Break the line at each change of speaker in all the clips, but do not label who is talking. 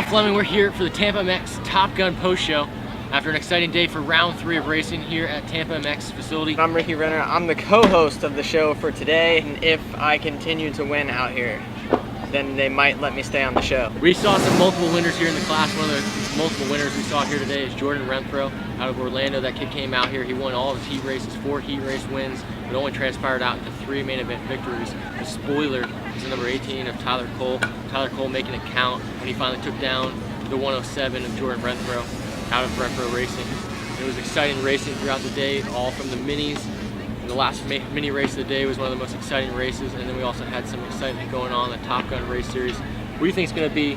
Flemming. We're here for the Tampa MX Top Gun post show after an exciting day for round 3 of racing here at Tampa MX facility.
I'm Ricky Renner. I'm the co-host of the show for today, and if I continue to win out here, then they might let me stay on the show.
We saw some multiple winners here in the class. One of the multiple winners we saw here today is Renner out of Orlando. That kid came out here. He won all of his heat races, 4 heat race wins, but only transpired out into 3 main event victories. The spoiler is the number 18 of Tyler Cole. Tyler Cole making it count when he finally took down the 107 of Jordan Renfro out of Renfro Racing. It was exciting racing throughout the day, all from the minis. And the last mini race of the day was one of the most exciting races, and then we also had some excitement going on in the Top Gun race series. Who do you think is going to be,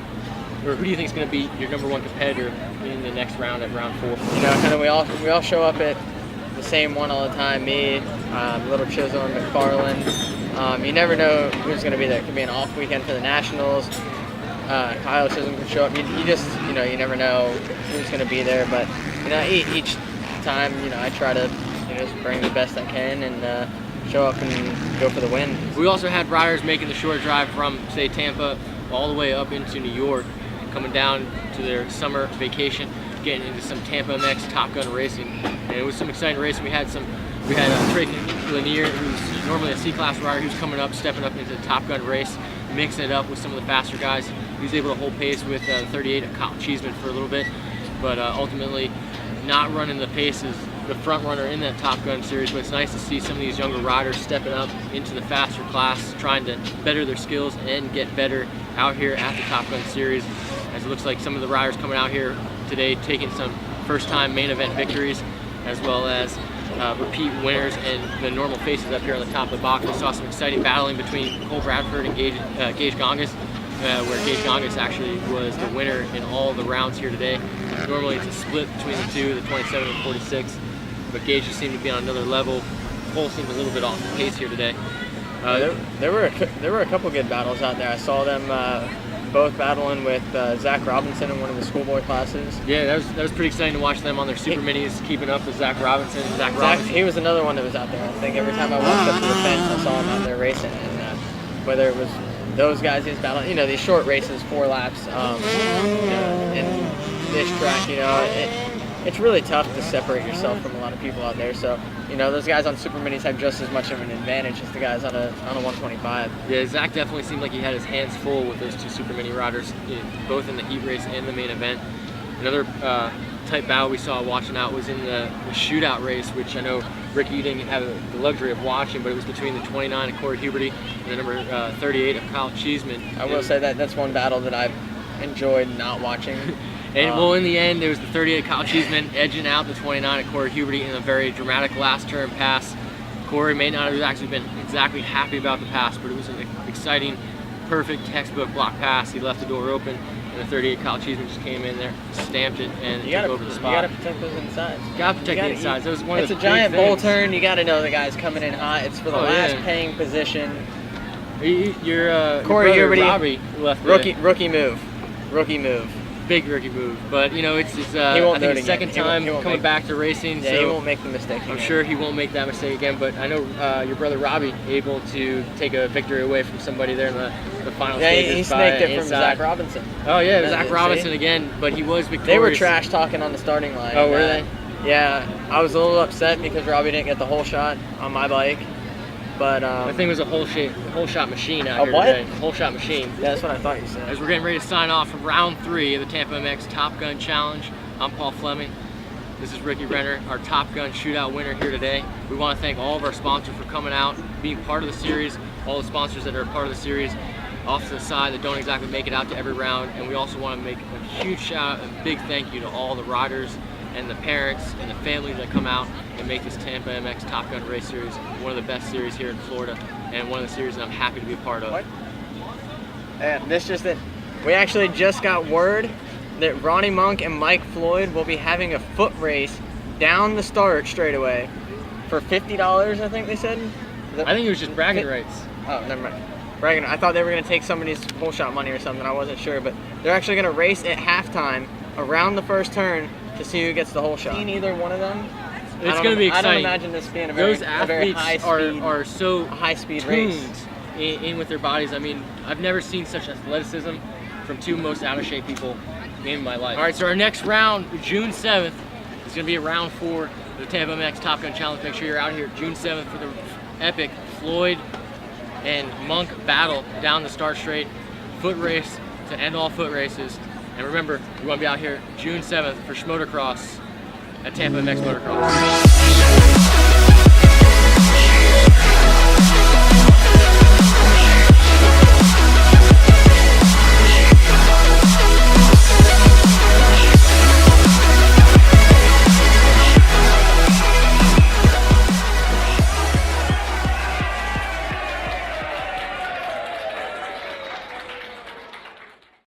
or who do you think is going to be your #1 competitor in the next round at round 4?
You know, kind of we all show up at the same one all the time. Me, Little Chisholm, McFarland. You never know who's going to be there. It could be an off weekend for the Nationals. Kyle Chisholm could show up. You just, you know, you never know who's going to be there. But you know, each time, you know, I try to, you know, just bring the best I can and show up and go for the win.
We also had riders making the short drive from, say, Tampa all the way up into New York, coming down to their summer vacation, getting into some Tampa MX Top Gun racing. And it was some exciting racing. We had Trey Lanier, who's normally a C-class rider, who's coming up, stepping up into the Top Gun race, mixing it up with some of the faster guys. He was able to hold pace with 38 of Kyle Cheeseman for a little bit, but ultimately not running the pace as the front runner in that Top Gun series. But it's nice to see some of these younger riders stepping up into the faster class, trying to better their skills and get better out here at the Top Gun series. As it looks like some of the riders coming out here today taking some first-time main event victories, as well as repeat winners and the normal faces up here on the top of the box. We saw some exciting battling between Cole Bradford and Gage Gongas, where Gage Gongas actually was the winner in all the rounds here today. Normally it's a split between the two, the 27 and 46, but Gage just seemed to be on another level. Cole seemed a little bit off the pace here today.
There were a couple good battles out there. I saw them both battling with Zach Robinson in one of the schoolboy classes.
Yeah, that was pretty exciting to watch them on their super minis, keeping up with Zach Robinson.
He was another one that was out there. I think every time I walked up to the fence, I saw him out there racing. And whether it was those guys he was battling, you know, these short races, 4 laps, you know, in this track, you know, it's really tough to separate yourself from a lot of people out there. So, you know, those guys on super minis have just as much of an advantage as the guys on a 125.
Yeah, Zach definitely seemed like he had his hands full with those 2 super mini riders, you know, both in the heat race and the main event. Another tight battle we saw watching out was in the shootout race, which I know, Ricky, you didn't have the luxury of watching, but it was between the 29 of Corey Huberty and the number 38 of Kyle Cheeseman.
I will say that's one battle that I've enjoyed not watching.
And well, in the end, it was the 38 Kyle Cheeseman edging out the 29 at Corey Huberty in a very dramatic last turn pass. Corey may not have actually been exactly happy about the pass, but it was an exciting, perfect textbook block pass. He left the door open, and the 38 Kyle Cheeseman just came in there, stamped it, and took over the spot.
You gotta protect those insides.
Gotta protect the insides. That was one of the
It's a giant
big
bull
things.
turn. You gotta know the guy's coming in hot. It's for the last paying position.
Your
Corey Huberty,
Robbie left
rookie move.
Big rookie move, but you know it's
he
I
won't
think his second time
he won't
coming back to racing.
Yeah,
so
he won't make the mistake again.
I'm sure he won't make that mistake again. But I know your brother Robbie able to take a victory away from somebody there in the final stages.
Yeah, he snaked it from Zach Robinson.
Oh yeah, it was Zach Robinson again, but he was victorious.
They were trash talking on the starting line.
Oh, were they?
Yeah, I was a little upset because Robbie didn't get the whole shot on my bike. But
I think it was a whole shot machine out here
what?
today. Whole shot machine.
Yeah, that's what I thought you said.
As we're getting ready to sign off from round 3 of the Tampa MX Top Gun Challenge, I'm Paul Flemming. This is Ricky Renner, our Top Gun shootout winner here today. We want to thank all of our sponsors for coming out, being part of the series, all the sponsors that are a part of the series off to the side that don't exactly make it out to every round. And we also want to make a huge shout out and big thank you to all the riders and the parents and the families that come out and make this Tampa MX Top Gun race series one of the best series here in Florida, and one of the series that I'm happy to be a part of.
And we actually just got word that Ronnie Monk and Mike Floyd will be having a foot race down the start straightaway for $50, I think they said.
I think it was just bragging rights.
Oh, never mind. Bragging. I thought they were going to take somebody's whole shot money or something. I wasn't sure, but they're actually going to race at halftime around the first turn to see who gets the whole shot. Either one of them.
It's going to be exciting.
I don't imagine this being a very,
those athletes are so
high speed
tuned
race
in with their bodies. I mean, I've never seen such athleticism from 2 most out of shape people game of my life. All right, so our next round, June 7th, is going to be round 4 of the Tampa MX Top Gun Challenge. Make sure you're out here June 7th for the epic Floyd and Monk battle down the start straight, foot race to end all foot races. And remember, we want to be out here June 7th for Schmotocross at Tampa MX Motocross.